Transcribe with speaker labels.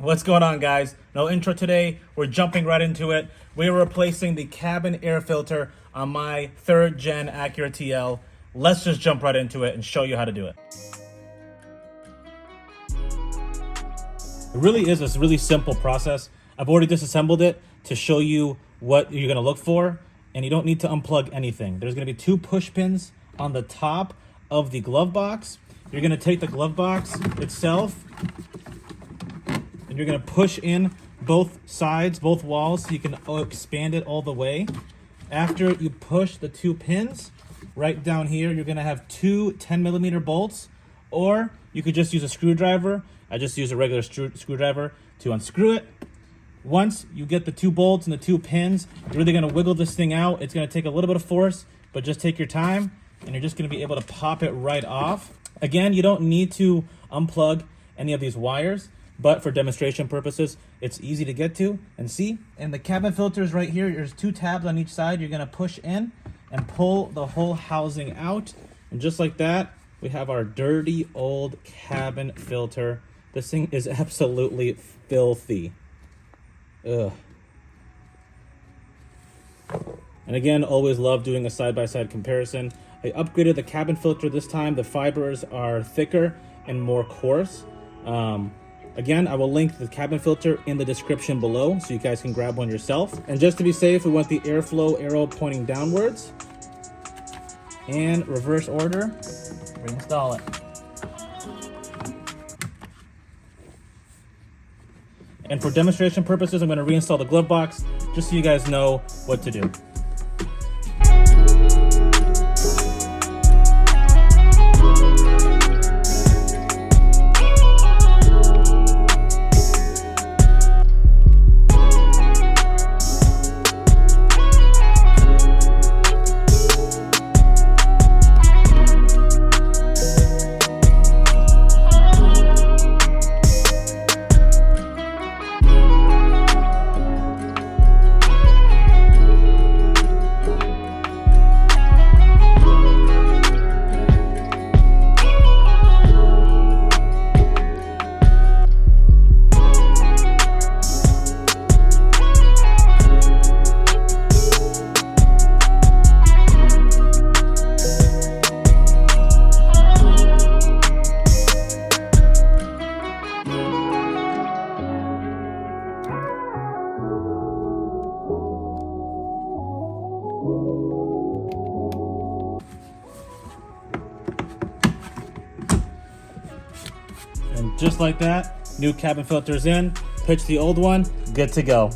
Speaker 1: What's going on, guys? No intro today. We're jumping right into it. We're replacing the cabin air filter on my 3rd gen Acura TL. Let's just jump right into it and show you how to do it. It really is a really simple process. I've already disassembled it to show you what you're gonna look for, and you don't need to unplug anything. There's gonna be 2 push pins on the top of the glove box. You're gonna take the glove box itself, and you're gonna push in both sides, both walls, so you can expand it all the way. After you push the 2 pins, right down here, you're gonna have 2 10mm bolts, or you could just use a screwdriver. I just use a regular screwdriver to unscrew it. Once you get the 2 bolts and the 2 pins, you're really gonna wiggle this thing out. It's gonna take a little bit of force, but just take your time, and you're just gonna be able to pop it right off. Again, you don't need to unplug any of these wires, but for demonstration purposes, it's easy to get to and see. And the cabin filter is right here. There's 2 tabs on each side. You're gonna push in and pull the whole housing out. And just like that, we have our dirty old cabin filter. This thing is absolutely filthy. Ugh. And again, always love doing a side-by-side comparison. I upgraded the cabin filter this time. The fibers are thicker and more coarse. Again, I will link the cabin filter in the description below so you guys can grab one yourself. And just to be safe, we want the airflow arrow pointing downwards. And reverse order, reinstall it. And for demonstration purposes, I'm going to reinstall the glove box just so you guys know what to do. And just like that, new cabin filter's in, pitch the old one, good to go.